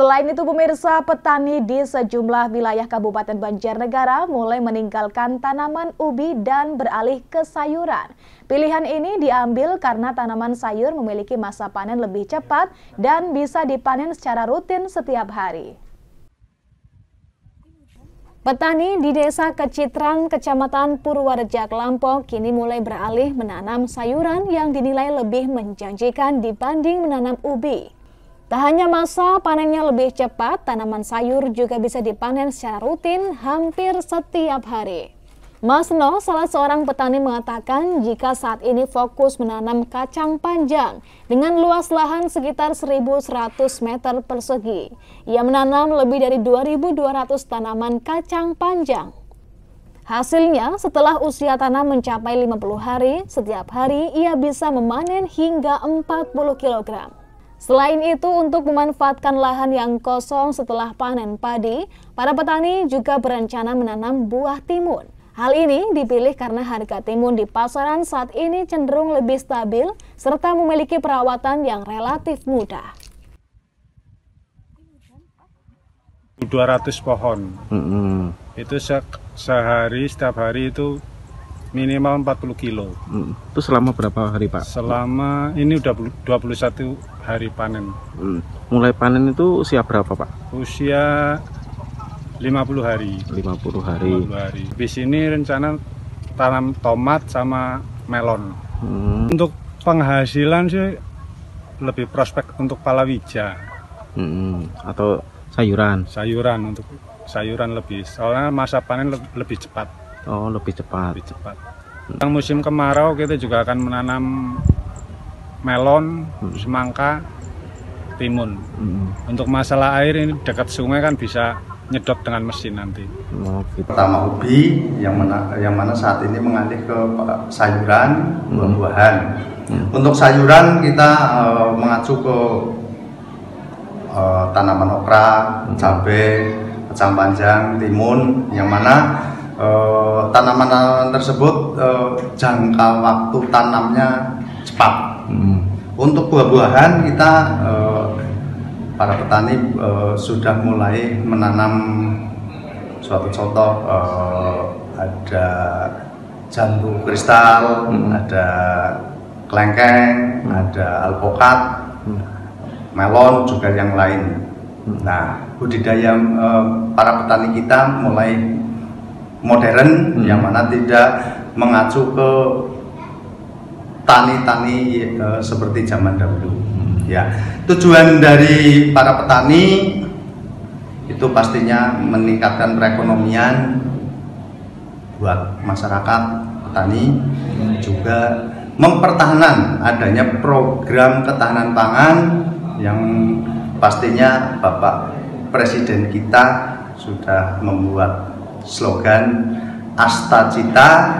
Selain itu pemirsa, petani di sejumlah wilayah Kabupaten Banjarnegara mulai meninggalkan tanaman ubi dan beralih ke sayuran. Pilihan ini diambil karena tanaman sayur memiliki masa panen lebih cepat dan bisa dipanen secara rutin setiap hari. Petani di Desa Kecitran, Kecamatan Purwareja, Lampok kini mulai beralih menanam sayuran yang dinilai lebih menjanjikan dibanding menanam ubi. Tak hanya masa panennya lebih cepat, tanaman sayur juga bisa dipanen secara rutin hampir setiap hari. Mas No, salah seorang petani, mengatakan jika saat ini fokus menanam kacang panjang dengan luas lahan sekitar 1.100 meter persegi. Ia menanam lebih dari 2.200 tanaman kacang panjang. Hasilnya, setelah usia tanam mencapai 50 hari, setiap hari ia bisa memanen hingga 40 kg. Selain itu, untuk memanfaatkan lahan yang kosong setelah panen padi, para petani juga berencana menanam buah timun. Hal ini dipilih karena harga timun di pasaran saat ini cenderung lebih stabil serta memiliki perawatan yang relatif mudah. 200 pohon. Itu sehari, setiap hari itu minimal 40 kilo. Itu selama berapa hari, Pak? Selama ini udah 21 hari panen. Mulai panen itu usia berapa, Pak? Usia 50 hari. 50 hari. Di sini rencana tanam tomat sama melon. Untuk penghasilan sih lebih prospek untuk palawija. Atau sayuran? Sayuran, untuk sayuran lebih. Soalnya masa panen lebih cepat. Oh, lebih cepat. Yang musim kemarau kita juga akan menanam melon, semangka, timun. Untuk masalah air ini dekat sungai kan bisa nyedot dengan mesin nanti. Pertama ubi yang mana saat ini mengalih ke sayuran, buah-buahan. Untuk sayuran kita mengacu ke tanaman okra, cabai, kacang panjang, timun, yang mana tanaman tersebut jangka waktu tanamnya cepat. Untuk buah-buahan kita para petani sudah mulai menanam suatu contoh, ada jambu kristal, ada kelengkeng, ada alpukat, melon, juga yang lain. Nah, budidaya para petani kita mulai modern, yang mana tidak mengacu ke tani-tani seperti zaman dahulu. Ya, tujuan dari para petani itu pastinya meningkatkan perekonomian buat masyarakat petani, juga mempertahankan adanya program ketahanan pangan yang pastinya Bapak Presiden kita sudah membuat slogan Astacita.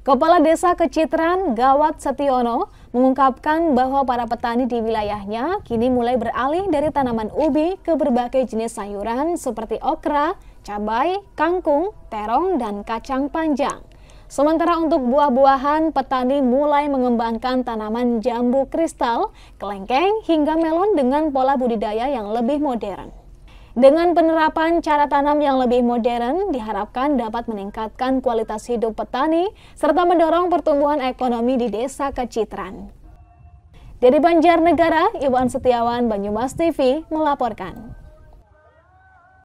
Kepala Desa Kecitran, Gawat Setiono, mengungkapkan bahwa para petani di wilayahnya kini mulai beralih dari tanaman ubi ke berbagai jenis sayuran seperti okra, cabai, kangkung, terong, dan kacang panjang. Sementara untuk buah-buahan, petani mulai mengembangkan tanaman jambu kristal, kelengkeng, hingga melon dengan pola budidaya yang lebih modern. Dengan penerapan cara tanam yang lebih modern, diharapkan dapat meningkatkan kualitas hidup petani serta mendorong pertumbuhan ekonomi di Desa Kecitran. Dari Banjarnegara, Iwan Setiawan, Banyumas TV melaporkan.